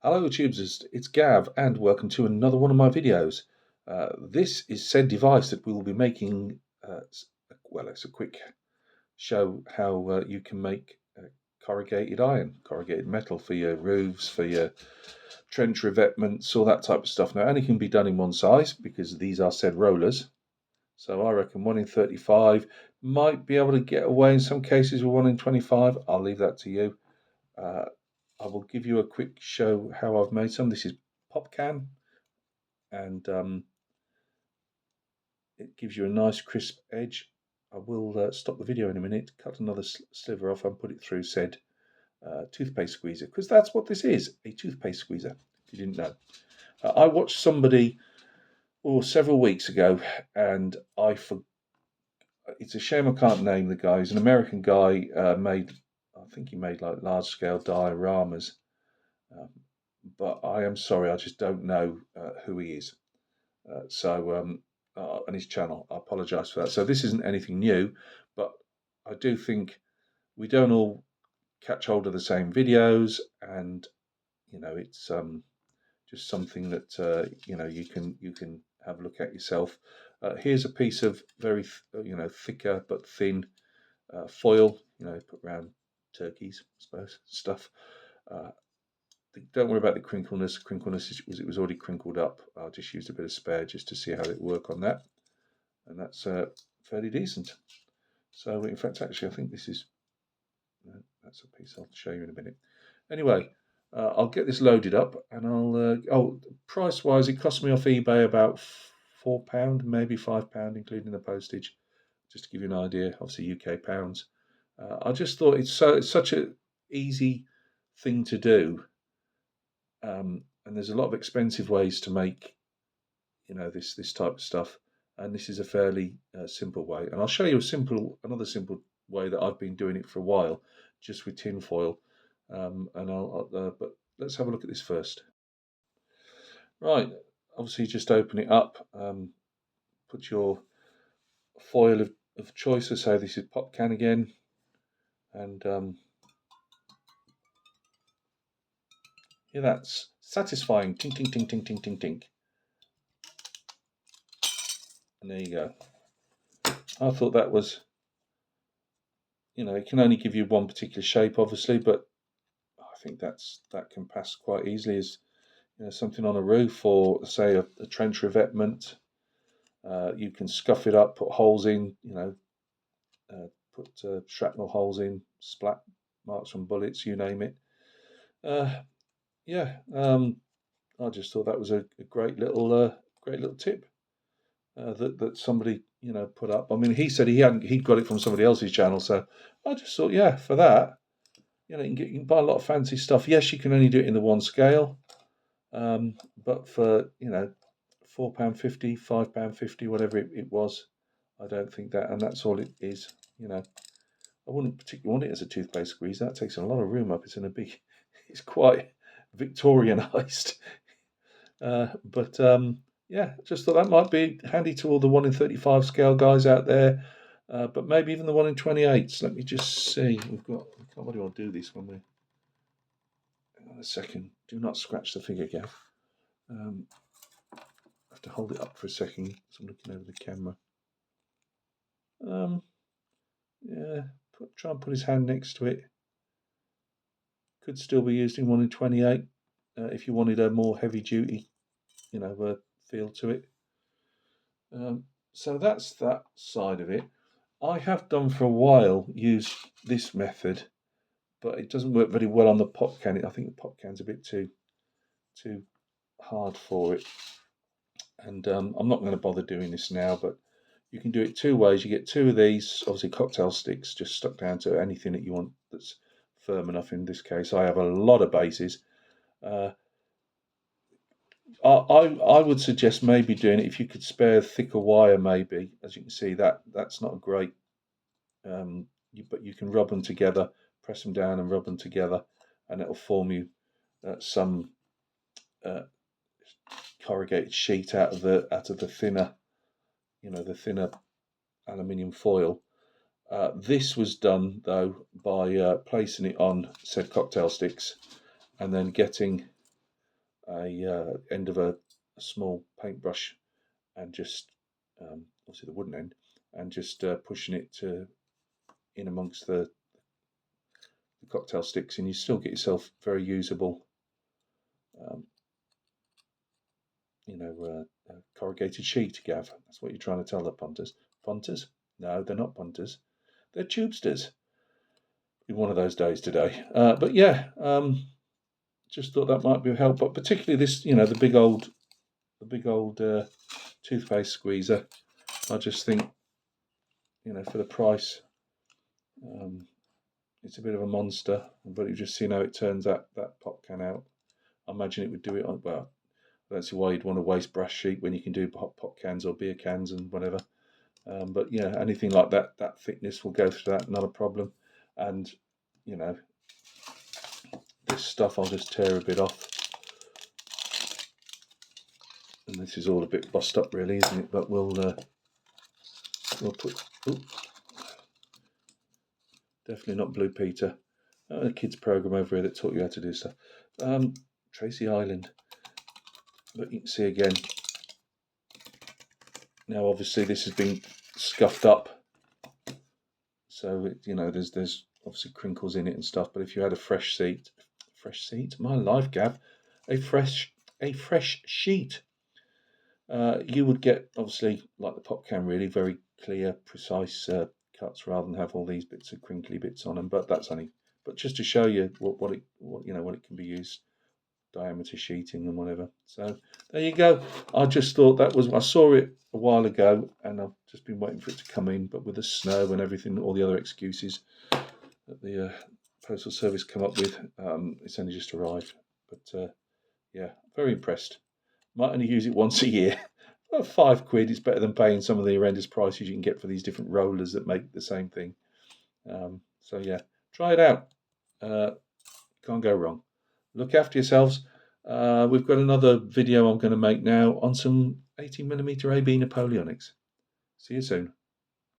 Hello Tubes, it's Gav and welcome to another one of my videos. This is said device that we will be making, well, it's a quick show how you can make corrugated iron, corrugated metal for your roofs, for your trench revetments, all that type of stuff. Now, only can be done in one size because these are said rollers. So I reckon 1 in 35 might be able to get away in some cases with 1 in 25. I'll leave that to you. I will give you a quick show how I've made some. This is pop can, and it gives you a nice crisp edge. I will stop the video in a minute, cut another sliver off and put it through said toothpaste squeezer, because that's what this is, a toothpaste squeezer, if you didn't know. I watched somebody several weeks ago, and it's a shame I can't name the guy. He's an American guy, I think he made like large scale dioramas. But I am sorry, I just don't know who he is. And his channel, I apologise for that. So this isn't anything new, but I do think we don't all catch hold of the same videos, and it's just something that you can have a look at yourself. Here's a piece of very thicker but thin foil, put around turkeys, I suppose, stuff. Don't worry about the crinkleness. It was already crinkled up. I just used a bit of spare just to see how it work on that, and that's fairly decent. So in fact, actually, I think this is that's a piece I'll show you in a minute. Anyway, I'll get this loaded up, and I'll price wise, it cost me off eBay about £4, maybe £5, including the postage, just to give you an idea. Obviously, UK pounds. I just thought it's such a easy thing to do. And there's a lot of expensive ways to make, this type of stuff, and this is a fairly simple way. And I'll show you another simple way that I've been doing it for a while, just with tin foil. But let's have a look at this first. Right, obviously, just open it up. Put your foil of choice. So this is pop can again, and yeah, that's satisfying. Tink, tink, tink, tink, tink, tink, tink. And there you go. I thought that was, it can only give you one particular shape, obviously, but I think that can pass quite easily as something on a roof, or say a trench revetment. You can scuff it up, put holes in, put shrapnel holes in, splat marks from bullets, you name it. Yeah, I just thought that was a great little tip that somebody put up. I mean, he said he'd got it from somebody else's channel, so I just thought, yeah, for that, you can buy a lot of fancy stuff. Yes, you can only do it in the one scale, but for £4.50, £5.50, whatever it was, I don't think that, and that's all it is. I wouldn't particularly want it as a toothpaste squeeze. That takes a lot of room up. It's quite Victorianized. But yeah, just thought that might be handy to all the 1 in 35 scale guys out there, but maybe even the 1 in 28s. Let me just see. What do I do this when we're... Hang on a second. Do not scratch the figure, Gav. I have to hold it up for a second, so I'm looking over the camera. Yeah, try and put his hand next to it. Could still be used in 1 in 28 if you wanted a more heavy duty, feel to it. So that's that side of it. I have done for a while use this method, but it doesn't work very well on the pop can. I think the pop can's a bit too hard for it, and I'm not going to bother doing this now. But you can do it two ways. You get two of these, obviously cocktail sticks, just stuck down to anything that you want that's firm enough. In this case, I have a lot of bases. I would suggest maybe doing it if you could spare thicker wire. Maybe, as you can see, that's not a great. But you can rub them together, press them down, and rub them together, and it'll form you some corrugated sheet out of the thinner, the thinner aluminium foil. This was done though by placing it on said cocktail sticks, and then getting end of a small paintbrush and just obviously the wooden end, and just pushing it in amongst the cocktail sticks, and you still get yourself very usable, um, corrugated sheet, Gav. That's what you're trying to tell the punters. Punters? No, they're not punters. They're tubesters. In one of those days today. But yeah, just thought that might be of help. But particularly this, the big old toothpaste squeezer. I just think, for the price, it's a bit of a monster. But you've just seen how it turns that pop can out. I imagine it would do it on. Well, I don't see why you'd want to waste brass sheet when you can do pop cans or beer cans and whatever. But yeah, anything like that thickness will go through that, not a problem. And this stuff I'll just tear a bit off. And this is all a bit bust up, really, isn't it? But we'll put. Ooh, definitely not Blue Peter. A kids program over here that taught you how to do stuff. Tracy Island. But you can see again. Now, obviously, this has been scuffed up, so there's obviously crinkles in it and stuff. But if you had a fresh sheet, my life, Gav, a fresh sheet, you would get, obviously, like the pop can, really very clear, precise cuts rather than have all these bits of crinkly bits on them. But that's only, but just to show you what it can be used, diameter sheeting and whatever. So there you go. I just thought I saw it a while ago, and I've just been waiting for it to come in. But with the snow and everything, all the other excuses that the postal service come up with, it's only just arrived. But yeah, very impressed. Might only use it once a year. Well, £5 is better than paying some of the horrendous prices you can get for these different rollers that make the same thing. So yeah, try it out. Can't go wrong. Look after yourselves. We've got another video I'm going to make now on some 18mm AB Napoleonics. See you soon.